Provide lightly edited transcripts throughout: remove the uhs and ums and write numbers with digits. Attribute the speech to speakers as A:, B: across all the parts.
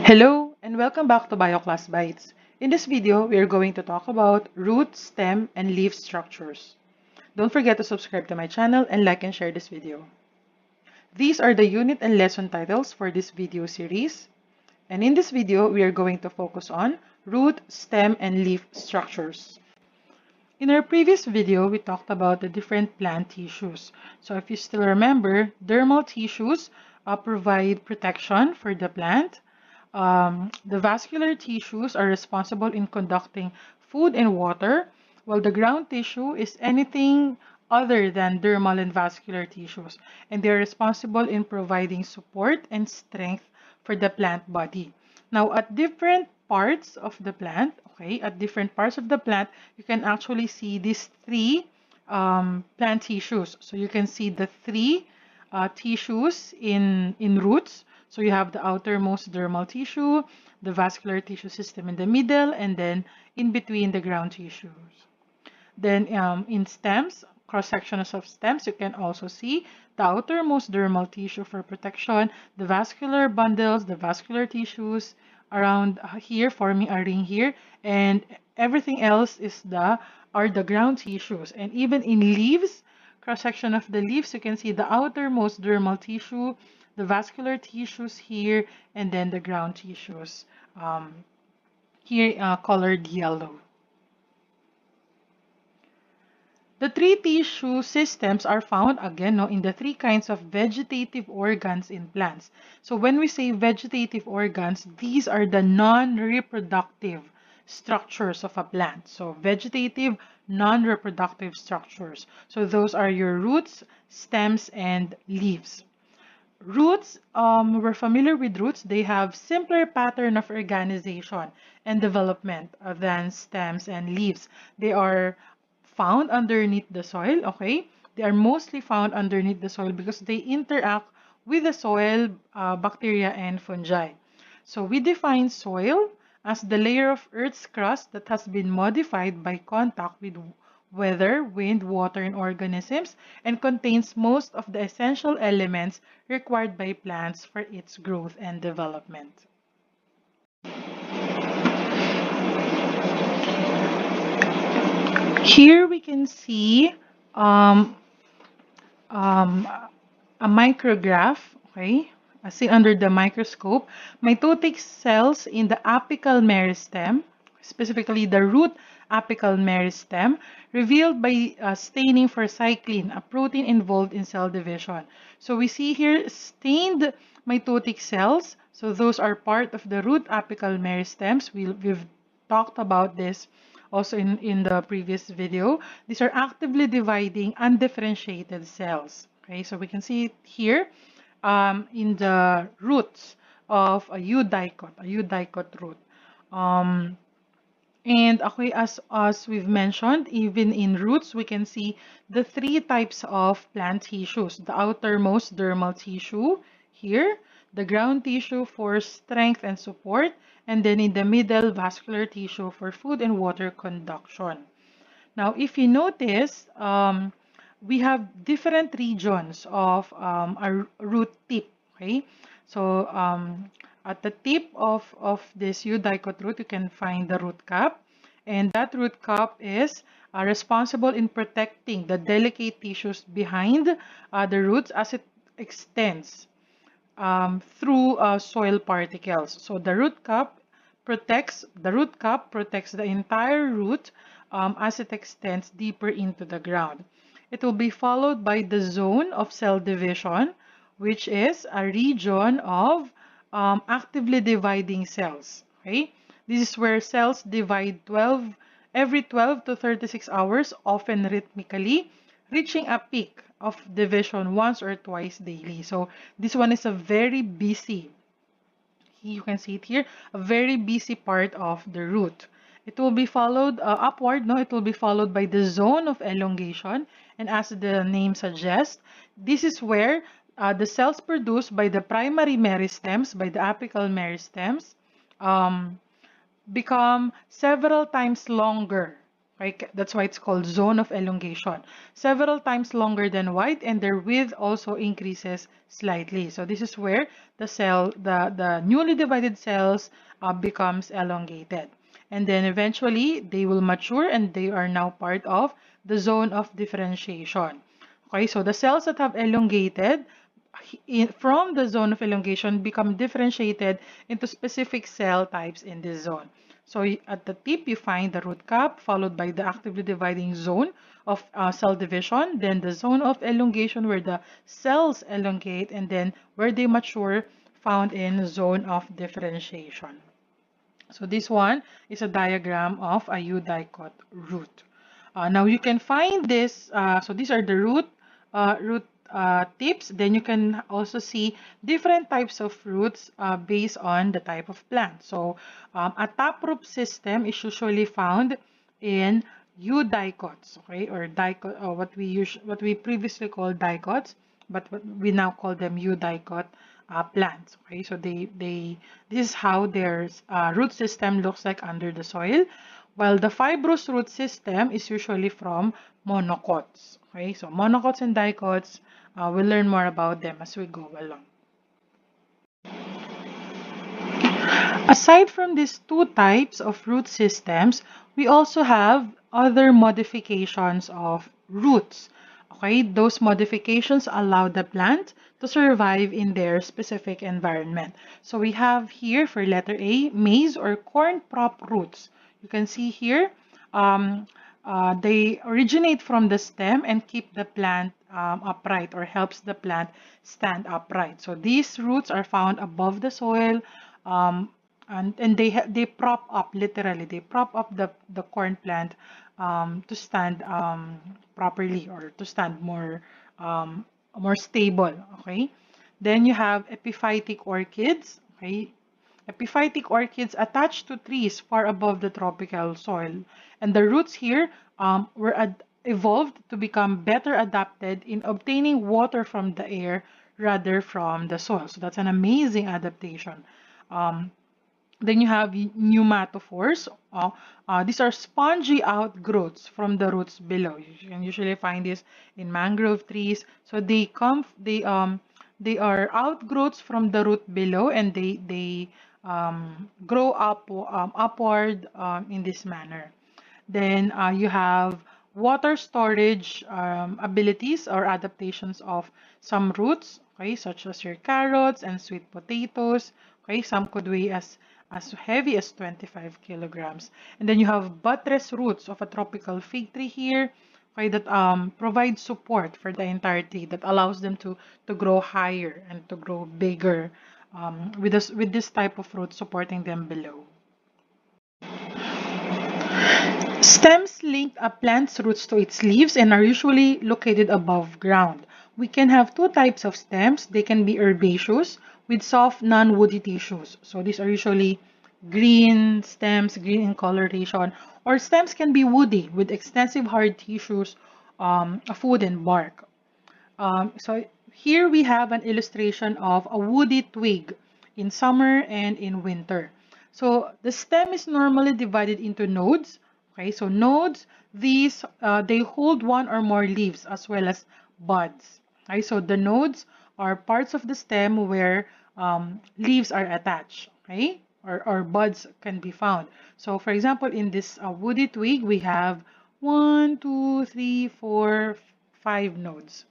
A: Hello and welcome back to Bioclass Bites. In this video, we are going to talk about root, stem, and leaf structures. Don't forget to subscribe to my channel and like and share this video. These are the unit and lesson titles for this video series. And in this video, we are going to focus on root, stem, and leaf structures. In our previous video, we talked about the different plant tissues. So if you still remember, dermal tissues provide protection for the plant. The vascular tissues are responsible in conducting food and water, while the ground tissue is anything other than dermal and vascular tissues, and they are responsible in providing support and strength for the plant body. Now, at different parts of the plant, at different parts of the plant, you can actually see these three plant tissues. So you can see the three tissues in roots. So you have the outermost dermal tissue, the vascular tissue system in the middle, and then in between the ground tissues. Then in stems, cross-sections of stems, you can also see the outermost dermal tissue for protection, the vascular bundles, the vascular tissues around here forming a ring here, and everything else are the ground tissues. And even in leaves, cross-section of the leaves, you can see the outermost dermal tissue, the vascular tissues here, and then the ground tissues here colored yellow. The three tissue systems are found again in the three kinds of vegetative organs in plants. So when we say vegetative organs, these are the non-reproductive structures of a plant. So vegetative, non-reproductive structures. So those are your roots, stems, and leaves. Roots, we're familiar with roots. They have simpler pattern of organization and development than stems and leaves. They are found underneath the soil, okay? They are mostly found underneath the soil because they interact with the soil, bacteria, and fungi. So we define soil as the layer of Earth's crust that has been modified by contact with weather, wind, water, and organisms, and contains most of the essential elements required by plants for its growth and development. Here we can see um, a micrograph, okay, seen under the microscope, mitotic cells in the apical meristem, specifically the root apical meristem, revealed by staining for cyclin, a protein involved in cell division. So we see here stained mitotic cells. So those are part of the root apical meristems. We've talked about this also in the previous video. These are actively dividing undifferentiated cells. Okay, so we can see it here in the roots of a eudicot root. And okay, as we've mentioned, even in roots, we can see the three types of plant tissues. The outermost dermal tissue here, the ground tissue for strength and support, and then in the middle, vascular tissue for food and water conduction. Now, if you notice, we have different regions of a root tip, okay? So at the tip of this eudicot root, you can find the root cap. And that root cap is responsible in protecting the delicate tissues behind the roots as it extends through soil particles. So the root cap protects the entire root as it extends deeper into the ground. It will be followed by the zone of cell division, which is a region of actively dividing cells. Okay, this is where cells divide every 12 to 36 hours, often rhythmically, reaching a peak of division once or twice daily. So this one is a very busy, you can see it here, a very busy part of the root. It will be followed upward, no, it will be followed by the zone of elongation. And as the name suggests, this is where the cells produced by the primary meristems, by the apical meristems, become several times longer. Right? That's why it's called zone of elongation. Several times longer than wide, and their width also increases slightly. So this is where the newly divided cells becomes elongated. And then eventually they will mature and they are now part of the zone of differentiation. Okay, so the cells that have elongated from the zone of elongation become differentiated into specific cell types in this zone. So at the tip, you find the root cap, followed by the actively dividing zone of cell division, then the zone of elongation where the cells elongate, and then where they mature, found in zone of differentiation. So this one is a diagram of a eudicot root. Now you can find this, so these are the root tips. Then you can also see different types of roots based on the type of plant. So a taproot system is usually found in eudicots, okay, or dicot, or what we previously called dicots, but what we now call them eudicot plants. Okay, so this is how their root system looks like under the soil, while the fibrous root system is usually from monocots. Okay, so monocots and dicots, we'll learn more about them as we go along. Aside from these two types of root systems, we also have other modifications of roots. Okay, those modifications allow the plant to survive in their specific environment. So we have here for letter A, maize or corn prop roots. You can see here, they originate from the stem and keep the plant upright, or helps the plant stand upright. So these roots are found above the soil, um, and they prop up, literally they prop up the corn plant to stand properly, or to stand more stable. Okay, then you have epiphytic orchids. Okay, epiphytic orchids attach to trees far above the tropical soil, and the roots here were evolved to become better adapted in obtaining water from the air rather from the soil. So that's an amazing adaptation. um, then you have pneumatophores. These are spongy outgrowths from the roots below. You can usually find this in mangrove trees. So they are outgrowths from the root below, and they grow up upward in this manner. Then you have water storage abilities or adaptations of some roots, okay, such as your carrots and sweet potatoes. Okay, some could weigh as heavy as 25 kilograms. And then you have buttress roots of a tropical fig tree here, okay, that provide support for the entire tree, that allows them to grow higher and to grow bigger with this type of root supporting them below. Stems link a plant's roots to its leaves and are usually located above ground. We can have two types of stems. They can be herbaceous with soft non-woody tissues. So these are usually green stems, green in coloration, or stems can be woody with extensive hard tissues of wood and bark. So here we have an illustration of a woody twig in summer and in winter. So the stem is normally divided into nodes. Okay, so nodes, these they hold one or more leaves as well as buds. Okay, so the nodes are parts of the stem where leaves are attached. Okay, or buds can be found. So for example, in this woody twig, we have 1, 2, 3, 4, 5 nodes.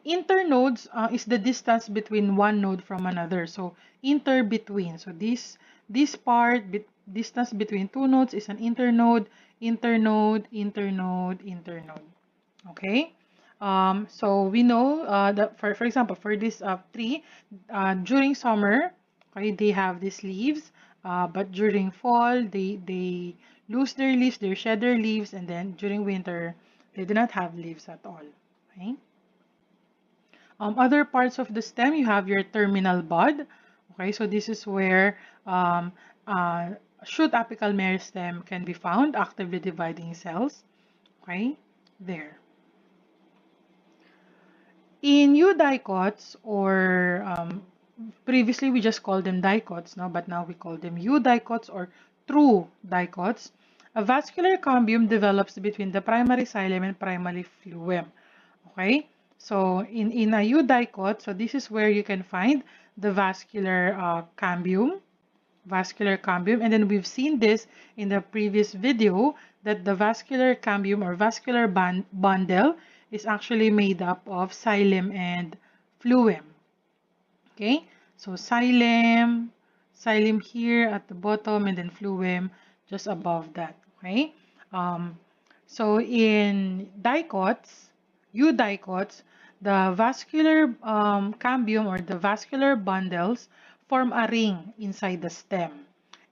A: Internodes is the distance between one node from another. So between. So this part distance between two nodes is an internode, internode, internode, internode. Okay. So we know that for example for this tree, during summer, okay, they have these leaves, but during fall they lose their leaves, they shed their leaves, and then during winter they do not have leaves at all. Okay. Other parts of the stem, you have your terminal bud. Okay, so this is where shoot apical meristem can be found, actively dividing cells. Okay, there. In eudicots, or previously we just called them dicots, no, but now we call them eudicots or true dicots. A vascular cambium develops between the primary xylem and primary phloem. Okay, so in a eudicot, so this is where you can find the vascular cambium, and then we've seen this in the previous video that the vascular cambium or vascular bundle is actually made up of xylem and phloem. Okay, so xylem here at the bottom, and then phloem just above that. Okay, um, so in dicots, eudicots, the vascular cambium or the vascular bundles form a ring inside the stem,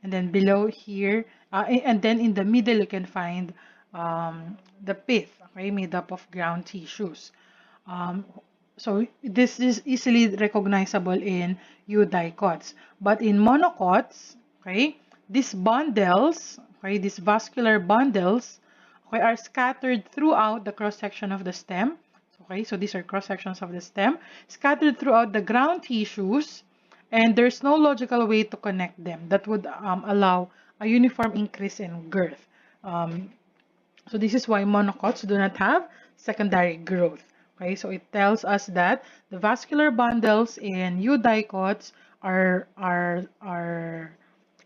A: and then below here, and then in the middle you can find the pith, okay, made up of ground tissues. Um, so this is easily recognizable in eudicots. But in monocots, okay, these bundles, okay, these vascular bundles, okay, are scattered throughout the cross-section of the stem. Okay, so these are cross-sections of the stem, scattered throughout the ground tissues, and there's no logical way to connect them that would allow a uniform increase in girth. So this is why monocots do not have secondary growth. Okay, so it tells us that the vascular bundles in eudicots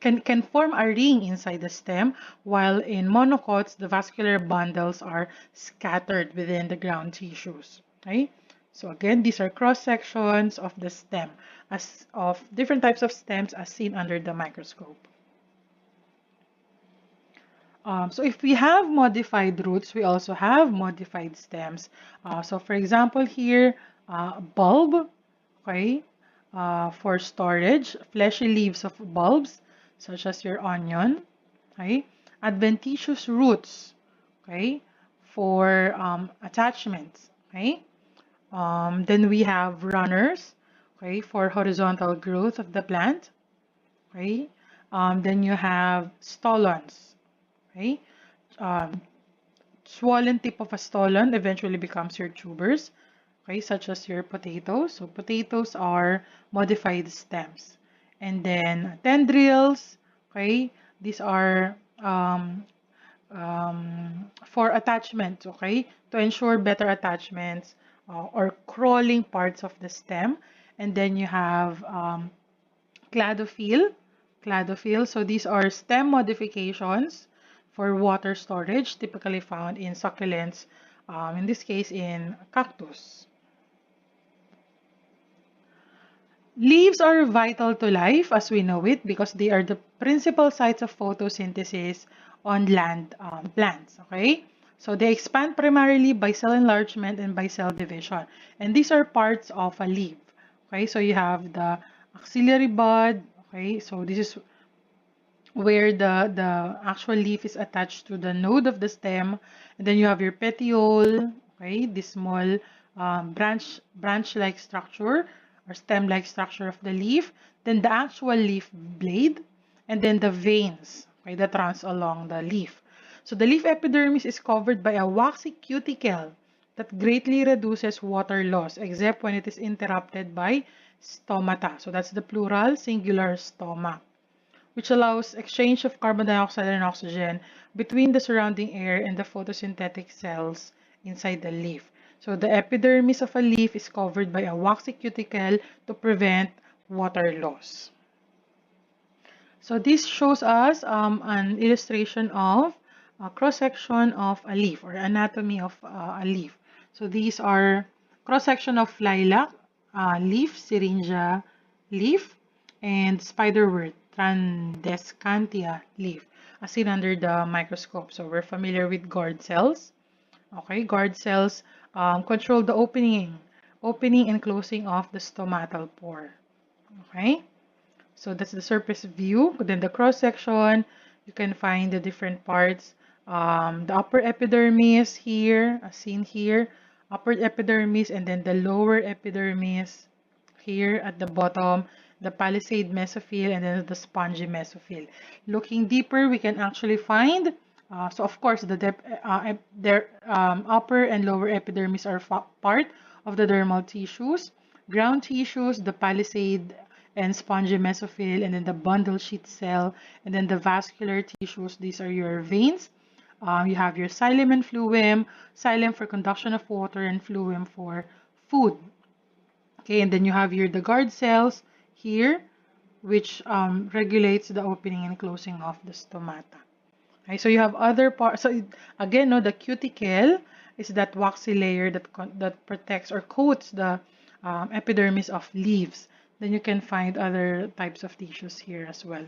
A: can form a ring inside the stem, while in monocots the vascular bundles are scattered within the ground tissues. Okay, so again, these are cross sections of the stem, as of different types of stems as seen under the microscope. So if we have modified roots, we also have modified stems. So for example here, bulb, okay, for storage, fleshy leaves of bulbs, such as your onion, okay, adventitious roots, okay, for attachments, okay. Then we have runners, okay, for horizontal growth of the plant, okay. Then you have stolons, okay. Um, Swollen tip of a stolon eventually becomes your tubers, okay, such as your potatoes. So potatoes are modified stems. And then tendrils, okay, these are for attachments, okay, to ensure better attachments or crawling parts of the stem. And then you have cladophil. So these are stem modifications for water storage, typically found in succulents, in this case in cactus. Leaves are vital to life as we know it because they are the principal sites of photosynthesis on land plants, okay? So they expand primarily by cell enlargement and by cell division. And these are parts of a leaf, okay? So you have the axillary bud, okay? So this is where the actual leaf is attached to the node of the stem. And then you have your petiole, okay? This small branch-like structure or stem-like structure of the leaf, then the actual leaf blade, and then the veins, okay, that runs along the leaf. So the leaf epidermis is covered by a waxy cuticle that greatly reduces water loss, except when it is interrupted by stomata. So that's the plural, singular stoma, which allows exchange of carbon dioxide and oxygen between the surrounding air and the photosynthetic cells inside the leaf. So the epidermis of a leaf is covered by a waxy cuticle to prevent water loss. So this shows us an illustration of a cross-section of a leaf or anatomy of a leaf. So these are cross-section of lilac leaf, syringa leaf, and spiderwort, Transdescantia leaf, as seen under the microscope. So we're familiar with guard cells. Okay, guard cells control the opening and closing of the stomatal pore. Okay, so that's the surface view. Then the cross section, you can find the different parts. The upper epidermis here, as seen here, upper epidermis, and then the lower epidermis here at the bottom, the palisade mesophyll, and then the spongy mesophyll. Looking deeper, we can actually find, so of course, their upper and lower epidermis are part of the dermal tissues. Ground tissues, the palisade and spongy mesophyll, and then the bundle sheath cell, and then the vascular tissues. These are your veins. You have your xylem and phloem, xylem for conduction of water and phloem for food. Okay, and then you have here the guard cells here, which regulates the opening and closing of the stomata. Okay, so you have other parts. So again, no, the cuticle is that waxy layer that protects or coats the epidermis of leaves. Then you can find other types of tissues here as well.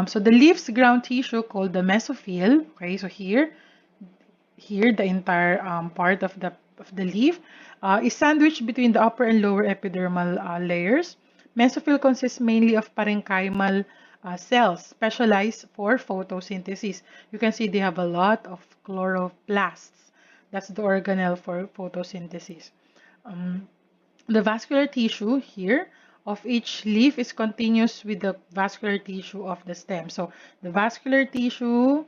A: So the leaf's ground tissue called the mesophyll. Okay, so here the entire part of the leaf is sandwiched between the upper and lower epidermal layers. Mesophyll consists mainly of parenchymal cells specialized for photosynthesis. You can see they have a lot of chloroplasts. That's the organelle for photosynthesis. Um, the vascular tissue here of each leaf is continuous with the vascular tissue of the stem. So the vascular tissue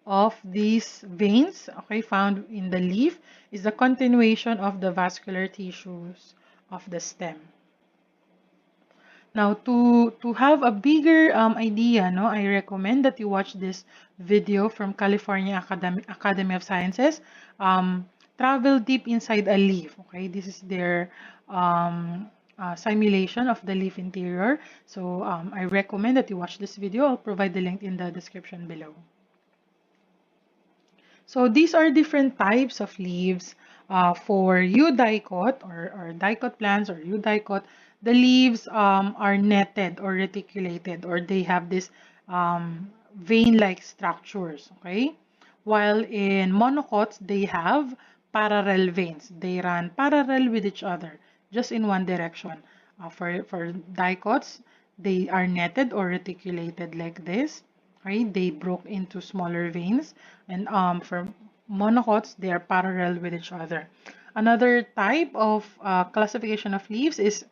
A: of these veins, okay, found in the leaf is the continuation of the vascular tissues of the stem. Now, to have a bigger idea, no, I recommend that you watch this video from California Academy of Sciences. Travel deep inside a leaf. Okay, this is their simulation of the leaf interior. So I recommend that you watch this video. I'll provide the link in the description below. So these are different types of leaves. For eudicot or dicot plants or eudicot, the leaves are netted or reticulated, or they have this vein-like structures, okay? While in monocots, they have parallel veins. They run parallel with each other, just in one direction. For dicots, they are netted or reticulated like this. Right? They broke into smaller veins, and for monocots, they are parallel with each other. Another type of classification of leaves is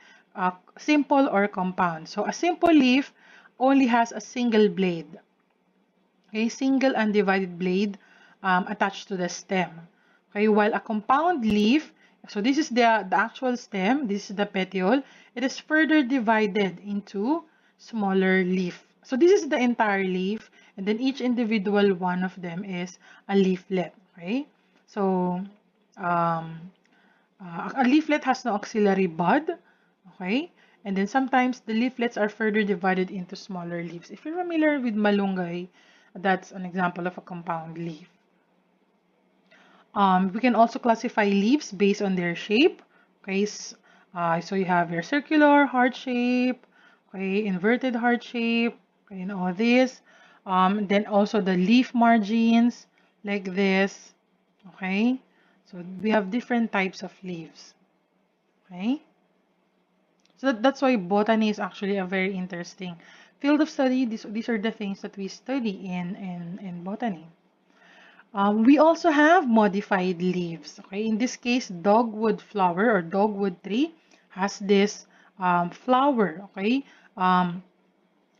A: simple or compound. So a simple leaf only has a single blade, a single undivided blade attached to the stem. Okay, while a compound leaf, so this is the actual stem, this is the petiole, it is further divided into smaller leaf. So this is the entire leaf, and then each individual one of them is a leaflet. Okay, so a leaflet has no axillary bud. Okay, and then sometimes the leaflets are further divided into smaller leaves. If you're familiar with malunggay, that's an example of a compound leaf. We can also classify leaves based on their shape. Okay, so you have your circular heart shape, okay, inverted heart shape, okay, and all this. Then also the leaf margins like this. Okay, so we have different types of leaves. Okay, so that's why botany is actually a very interesting field of study. These are the things that we study in botany. We also have modified leaves. Okay, in this case, dogwood flower or dogwood tree has this flower. Okay,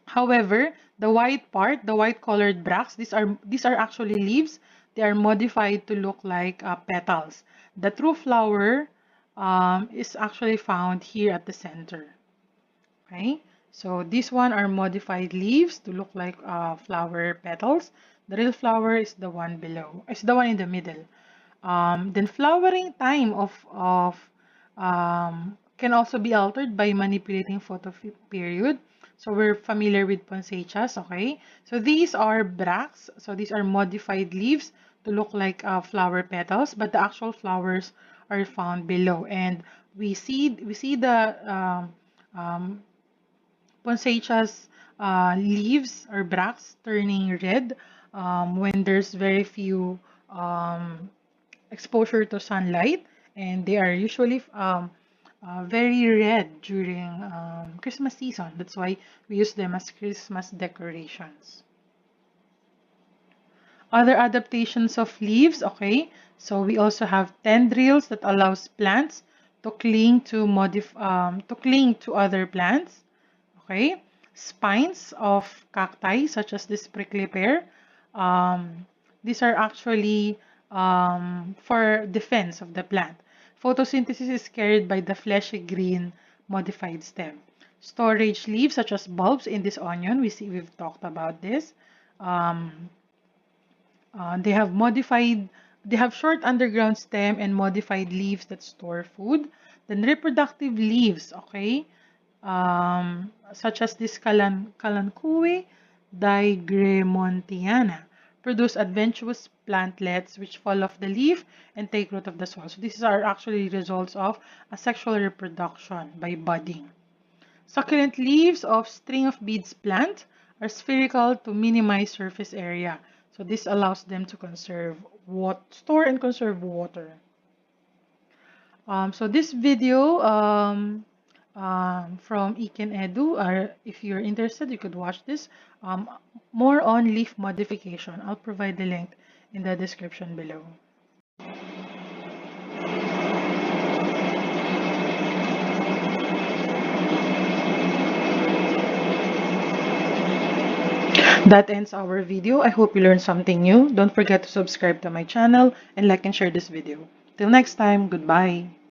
A: however, the white part, the white colored bracts, these are actually leaves. They are modified to look like petals. The true flower is actually found here at the center. Okay, so this one are modified leaves to look like flower petals. The real flower is the one below. It's the one in the middle. Then flowering time of can also be altered by manipulating photoperiod. So we're familiar with poinsettias, okay? So these are bracts. So these are modified leaves to look like flower petals, but the actual flowers are found below. And we see the poinsettias leaves or bracts turning red when there's very few exposure to sunlight, and they are usually very red during Christmas season. That's why we use them as Christmas decorations. Other adaptations of leaves, okay, so we also have tendrils that allows plants to cling to other plants. Okay, spines of cacti such as this prickly pear, these are actually for defense of the plant. Photosynthesis is carried by the fleshy green modified stem. storage leaves such as bulbs in this onion. We've talked about this. Um, they have short underground stem and modified leaves that store food. Then reproductive leaves, okay, such as this Kalankuwi digremontiana, produce adventitious plantlets which fall off the leaf and take root of the soil. So these are actually results of asexual reproduction by budding. Succulent leaves of string of beads plant are spherical to minimize surface area. So this allows them to store and conserve water. So this video from Iken Edu, or if you're interested, you could watch this. More on leaf modification. I'll provide the link in the description below. That ends our video. I hope you learned something new. Don't forget to subscribe to my channel and like and share this video. Till next time, goodbye.